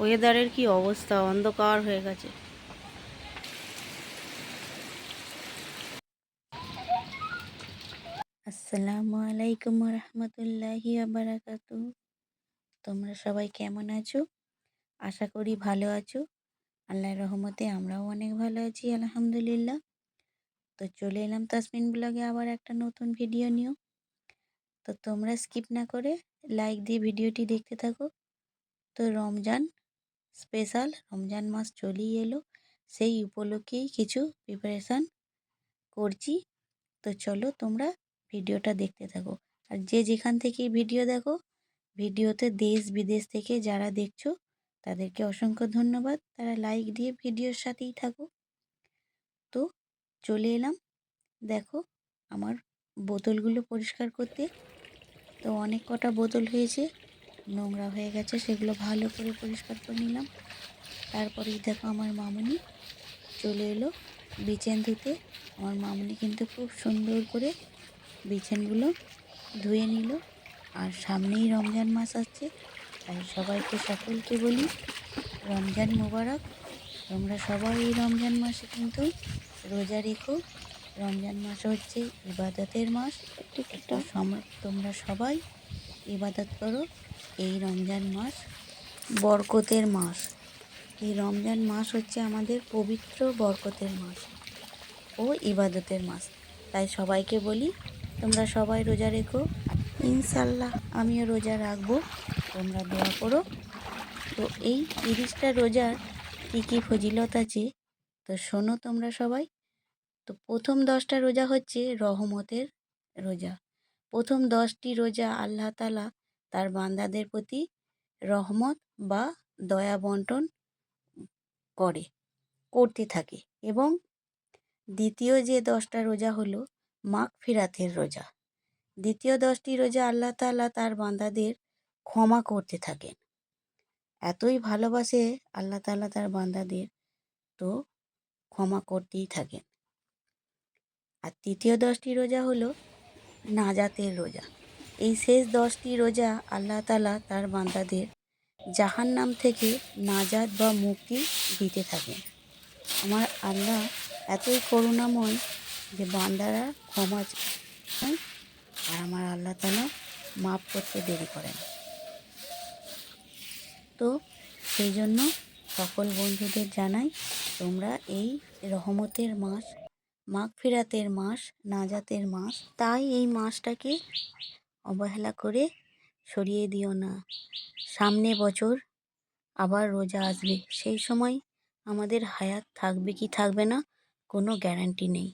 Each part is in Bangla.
ওয়েদারের কি অবস্থা, অন্ধকার হয়ে গেছে। আসসালামু আলাইকুম রহমতুল্লাহি বারাকাতু। তোমরা সবাই কেমন আছো? আশা করি ভালো আছো। আল্লাহর রহমতে আমরাও অনেক ভালো আছি, আলহামদুলিল্লাহ। তো চলে এলাম তাসমিন ব্লগে আবার একটা নতুন ভিডিও নিয়েও। তো তোমরা স্কিপ না করে লাইক দিয়ে ভিডিওটি দেখতে থাকো। তো রমজান স্পেশাল, রমজান মাস চলেই এলো, সেই উপলক্ষেই কিছু প্রিপারেশান করছি। তো চলো তোমরা ভিডিওটা দেখতে থাকো। আর যে যেখান থেকেই ভিডিও দেখো, ভিডিওতে দেশ বিদেশ থেকে যারা দেখছো তাদেরকে অসংখ্য ধন্যবাদ। তারা লাইক দিয়ে ভিডিওর সাথেই থাকো। তো চলে এলাম, দেখো আমার বোতলগুলো পরিষ্কার করতে। তো অনেক কটা বোতল হয়েছে, নোংরা হয়ে গেছে, সেগুলো ভালো করে পরিষ্কার করে নিলাম। তারপরেই দেখো আমার মামুনি চলে এলো বিছান ধুতে। আমার মামুনি কিন্তু খুব সুন্দর করে বিছানগুলো ধুয়ে নিল। আর সামনেই রমজান মাস আসছে, তাই সবাইকে সকলকে বলি রমজান মোবারক। তোমরা সবাই এই রমজান মাসে কিন্তু রোজা রেখো। রমজান মাস হচ্ছে ইবাদতের মাস। তোমরা সবাই ইবাদত করো। এই রমজান মাস বরকতের মাস। এই রমজান মাস হচ্ছে আমাদের পবিত্র বরকতের মাস ও ইবাদতের মাস। তাই সবাইকে বলি তোমরা সবাই রোজা রেখো। ইনশাল্লাহ আমিও রোজা রাখবো, তোমরা দোয়া করো। তো এই 30টা রোজার কী কী ফজিলত আছে তো শোনো তোমরা সবাই। তো প্রথম 10টা রোজা হচ্ছে রহমতের রোজা। প্রথম 10টি রোজা আল্লাহ তাআলা তার বান্দাদের প্রতি রহমত বা দয়া বন্টন করতে থাকে। এবং দ্বিতীয় যে 10টা রোজা হলো মাগফিরাতের রোজা। দ্বিতীয় 10টি রোজা আল্লাহ তাআলা তার বান্দাদের ক্ষমা করতে থাকেন। এতই ভালোবাসে আল্লাহ তাআলা তার বান্দাদের, তো ক্ষমা করতেই থাকেন। আর তৃতীয় 10টি রোজা হলো নাজাতের রোজা। এই শেষ 10টি রোজা আল্লাহ তাআলা তার বান্দাদের জাহান্নাম থেকে নাজাত বা মুক্তি দিতে থাকেন। আমার আল্লাহ এতই করুণাময় যে বান্দারা ক্ষমা চায়, আর আমার আল্লাহ তাআলা মাফ করতে দেরি করেন। তো সেই জন্য সকল বন্ধুদের জানাই তোমরা এই রহমতের মাস, মাগফিরাতের মাস, নাজাতের মাস, তাই এই মাসটাকে অবহেলা করে সরিয়ে দিও না। সামনে বছর আবার রোজা আসবে, সেই সময় আমাদের হায়াত থাকবে কি থাকবে না কোনো গ্যারান্টি নেই।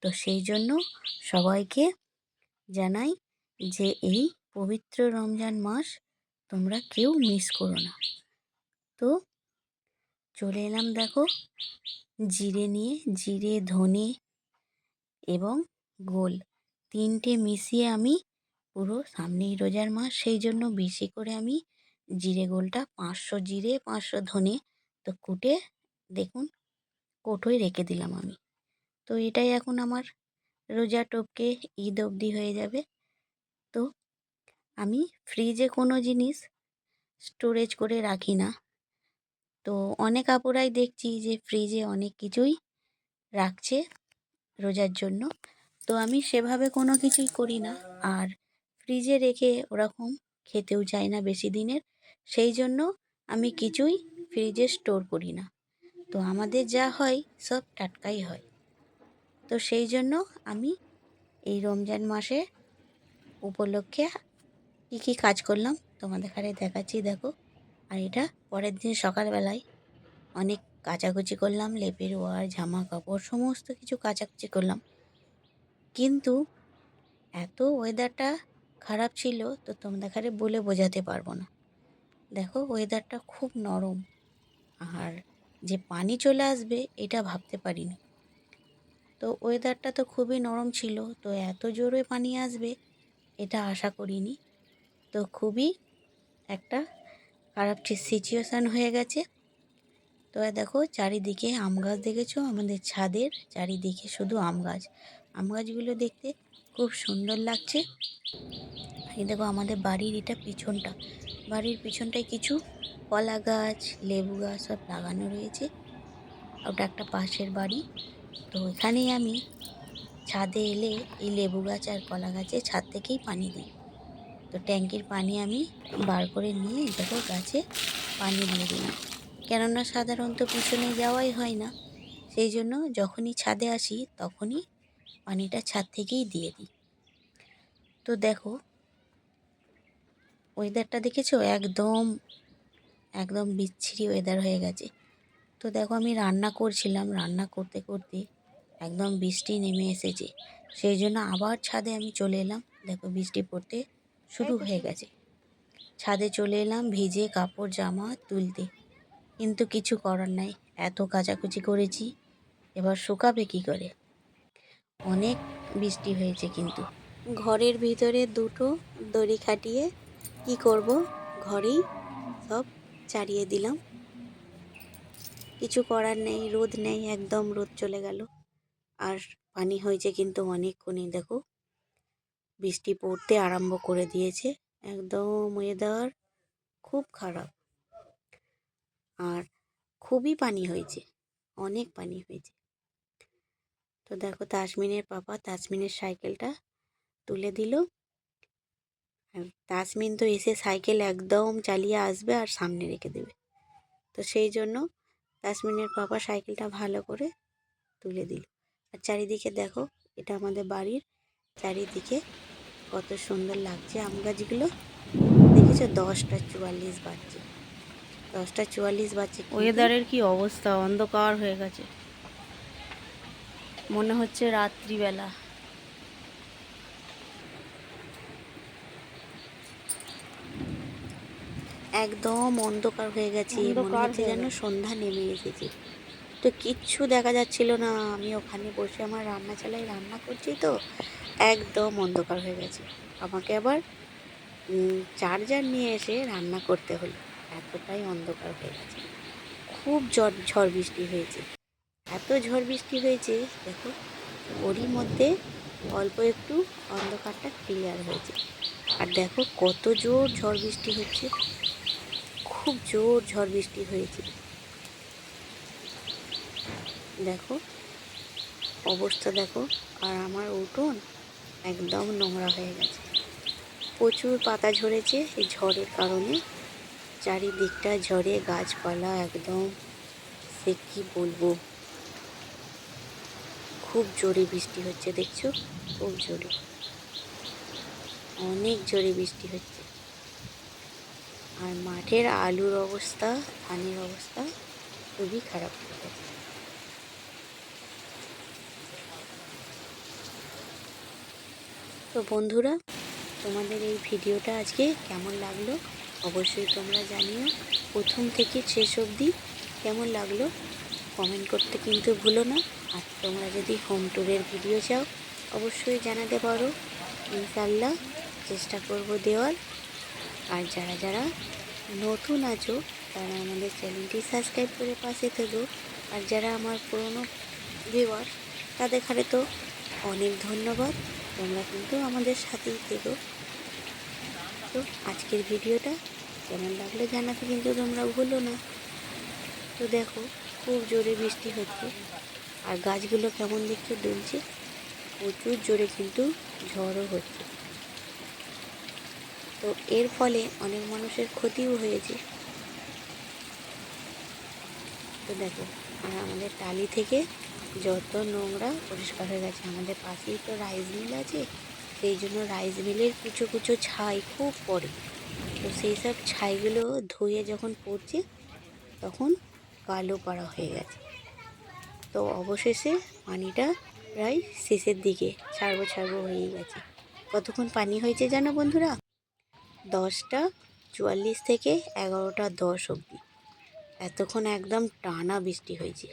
তো সেই জন্য সবাইকে জানাই যে এই পবিত্র রমজান মাস তোমরা কেউ মিস করো না। তো চলে এলাম দেখো জিরে নিয়ে, জিরে, ধনে এবং গোল 3টে মিশিয়ে আমি পুরো সামনেই রোজার মাস, সেই জন্য বেশি করে আমি জিরে গোলটা 500 জিরে 500 ধনে তো কুটে দেখুন কৌটোয় রেখে দিলাম আমি। তো এটাই এখন আমার রোজা টপকে ঈদ অবধি হয়ে যাবে। তো আমি ফ্রিজে কোনো জিনিস স্টোরেজ করে রাখি না। তো অনেক আপুরাই দেখছি যে ফ্রিজে অনেক কিছুই রাখছে রোজার জন্য। তো আমি সেভাবে কোনো কিছুই করি না, আর ফ্রিজে রেখে ওরকম খেতেও চাই না বেশি দিনের। সেই জন্য আমি কিছুই ফ্রিজে স্টোর করি না। তো আমাদের যা হয় সব টাটকাই হয়। তো সেই জন্য আমি এই রমজান মাসে উপলক্ষে কী কী কাজ করলাম তোমাদের কাছে দেখাচ্ছি দেখো। আর এটা পরের দিন সকালবেলায় অনেক কাচাকুচি করলাম, লেপের ওয়ার, জামা কাপড় সমস্ত কিছু কাচাকুচি করলাম। কিন্তু এত ওয়েদারটা খারাপ ছিল তো তোমাদের কাছে বলে বোঝাতে পারবো না। দেখো ওয়েদারটা খুব নরম, আর যে পানি চলে আসবে এটা ভাবতে পারিনি। তো ওয়েদারটা তো খুবই নরম ছিল, তো এত জোরে পানি আসবে এটা আশা করিনি। তো খুবই একটা খারাপ সিচুয়েশান হয়ে গেছে। তো দেখো চারিদিকে আম গাছ দেখেছো, আমাদের ছাদের চারিদিকে শুধু আম গাছ। আম গাছগুলো দেখতে খুব সুন্দর লাগছে। এই দেখো আমাদের বাড়ির এটা পিছনটা, বাড়ির পিছনটায় কিছু কলা গাছ, লেবু গাছ সব লাগানো রয়েছে। ওটা একটা পাশের বাড়ি। তো এখানেই আমি ছাদে এলে এই লেবু গাছ আর কলা গাছে ছাদ থেকেই পানি দিই। তো ট্যাঙ্কির পানি আমি বার করে নিয়ে দেখো গাছে পানি দিয়ে দিলাম, কেননা সাধারণত পিছনে যাওয়াই হয় না, সেই জন্য যখনই ছাদে আসি তখনই পানিটা ছাদ থেকেই দিয়ে দিই। তো দেখো ওয়েদারটা দেখেছো, একদম একদম বিচ্ছিরি ওয়েদার হয়ে গেছে। তো দেখো আমি রান্না করছিলাম, রান্না করতে করতে একদম বৃষ্টি নেমে এসেছে, সেই জন্য আবার ছাদে আমি চলে এলাম। দেখো বৃষ্টি পড়তে শুরু হয়ে গেছে। ছাদে চলে এলাম ভিজে কাপড় জামা তুলতে, কিন্তু কিছু করার নাই, এত কাচাকুচি করেছি, এবার শুকাবে কী করে। অনেক বৃষ্টি হয়েছে, কিন্তু ঘরের ভিতরে দুটো দড়ি খাটিয়ে কি করব, ঘরেই সব চারিয়ে দিলাম। কিছু করার নেই, রোদ নেই, একদম রোদ চলে গেল। আর পানি হয়েছে কিন্তু অনেকক্ষণই। দেখো বৃষ্টি পড়তে আরম্ভ করে দিয়েছে, একদম ওয়েদার খুব খারাপ। আর খুবই পানি হয়েছে, অনেক পানি হয়েছে। তো দেখো তাসমিনের পাপা তাসমিনের সাইকেলটা তুলে দিল। আর তাসমিন তো এসে সাইকেল একদম চালিয়ে আসবে আর সামনে রেখে দেবে। তো সেই জন্য তাসমিনের পাপা সাইকেলটা ভালো করে তুলে দিল। আর চারিদিকে দেখো, এটা আমাদের বাড়ির চারিদিকে কত সুন্দর লাগছে। আম গাছগুলো দেখেছো, 10টা 44 বাজছে, 10টা 44 বাজছে। ওয়েদারের কি অবস্থা, অন্ধকার হয়ে গেছে, মনে হচ্ছে রাত্রিবেলা। একদম অন্ধকার হয়ে গেছে, মনে হচ্ছে যেন সন্ধ্যা নেমে এসেছে। তো কিচ্ছু দেখা যাচ্ছিল না। আমি ওখানে বসে আমার রান্না চালাই, রান্না করছি, তো একদম অন্ধকার হয়ে গেছে। আমাকে আবার চার্জার নিয়ে এসে রান্না করতে হলো, এতটাই অন্ধকার হয়ে গেছে। খুব ঝড় বৃষ্টি হয়েছে, এত ঝড় বৃষ্টি হয়েছে দেখো, ওরই মধ্যে অল্প একটু অন্ধকারটা ক্লিয়ার হয়েছে। আর দেখো কত জোর ঝড় বৃষ্টি হচ্ছে, খুব জোর ঝড় বৃষ্টি হয়েছে। দেখো অবস্থা দেখো। আর আমার উঠোন একদম নোংরা হয়ে গেছে, প্রচুর পাতা ঝরেছে এই ঝড়ের কারণে। চারিদিকটা ঝড়ে গাছপালা একদম, সে কি বলবো, খুব জোরে বৃষ্টি হচ্ছে দেখছো, খুব জোরে, অনেক জোরে বৃষ্টি হচ্ছে। আর মাঠের আলুর অবস্থা, ধানের অবস্থা খুবই খারাপ হয়ে গেছে। তো বন্ধুরা, তোমাদের এই ভিডিওটা আজকে কেমন লাগলো অবশ্যই তোমরা জানিও। প্রথম থেকে শেষ অবধি কেমন লাগলো কমেন্ট করতে কিন্তু ভুলো না। আর তোমরা যদি হোম ট্যুরের ভিডিও চাও অবশ্যই জানাতে পারো, ইনশাল্লাহ চেষ্টা করব দেওয়ার। আর যারা যারা নতুন আছো তারা আমাদের চ্যানেলটি সাবস্ক্রাইব করে পাশে থেকো। আর যারা আমার পুরনো ভিউয়ার তাদের খালে তো অনেক ধন্যবাদ, তোমরা কিন্তু আমাদের সাথেই থেকো। তো আজকের ভিডিওটা কেমন লাগলো জানাতে কিন্তু তোমরা ভুলো না। তো দেখো খুব জোরে বৃষ্টি হচ্ছে, আর গাছগুলো কেমন দেখছো দুলছে, প্রচুর জোরে কিন্তু ঝড়ও হচ্ছে। তো এর ফলে অনেক মানুষের ক্ষতিও হয়েছে। তো দেখো, আর আমাদের টালি থেকে যত নোংরা পরিষ্কার হয়ে গেছে। আমাদের পাশেই তো রাইস মিল আছে, সেই জন্য রাইস মিলের কুচো কুচো ছাই খুব পড়ে। তো সেই সব ছাইগুলো ধুয়ে যখন পড়ছে তখন কালো পাড়া হয়ে গেছে। তো অবশেষে পানিটা প্রায় শেষের দিকে ছাড়বো ছাড়বো হয়েই গেছে। কতক্ষণ পানি হয়েছে জানো বন্ধুরা, 10টা 44 থেকে 11টা 10 অবধি, এতক্ষণ একদম টানা বৃষ্টি হয়েছে।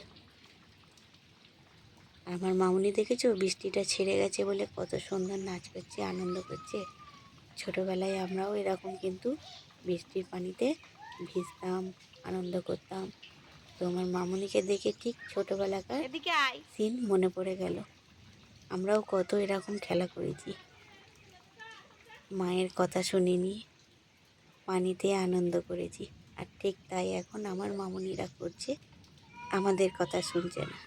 আর আমার মামুনি দেখেছো, বৃষ্টিটা ছেড়ে গেছে বলে কত সুন্দর নাচ করছে, আনন্দ করছে। ছোটোবেলায় আমরাও এরকম কিন্তু বৃষ্টির পানিতে ভিজতাম, আনন্দ করতাম। তো আমার মামুনিকে দেখে ঠিক ছোটোবেলাকার সিন মনে পড়ে গেল। আমরাও কত এরকম খেলা করেছি, মায়ের কথা শুনিনি, পানিতে আনন্দ করেছি। আর ঠিক তাই এখন আমার মামুনিরা করছে, আমাদের কথা শুনছে না।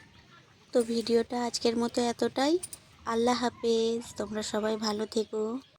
তো ভিডিওটা আজকের মতো এতটাই। আল্লাহ হাফেজ, তোমরা সবাই ভালো থেকো।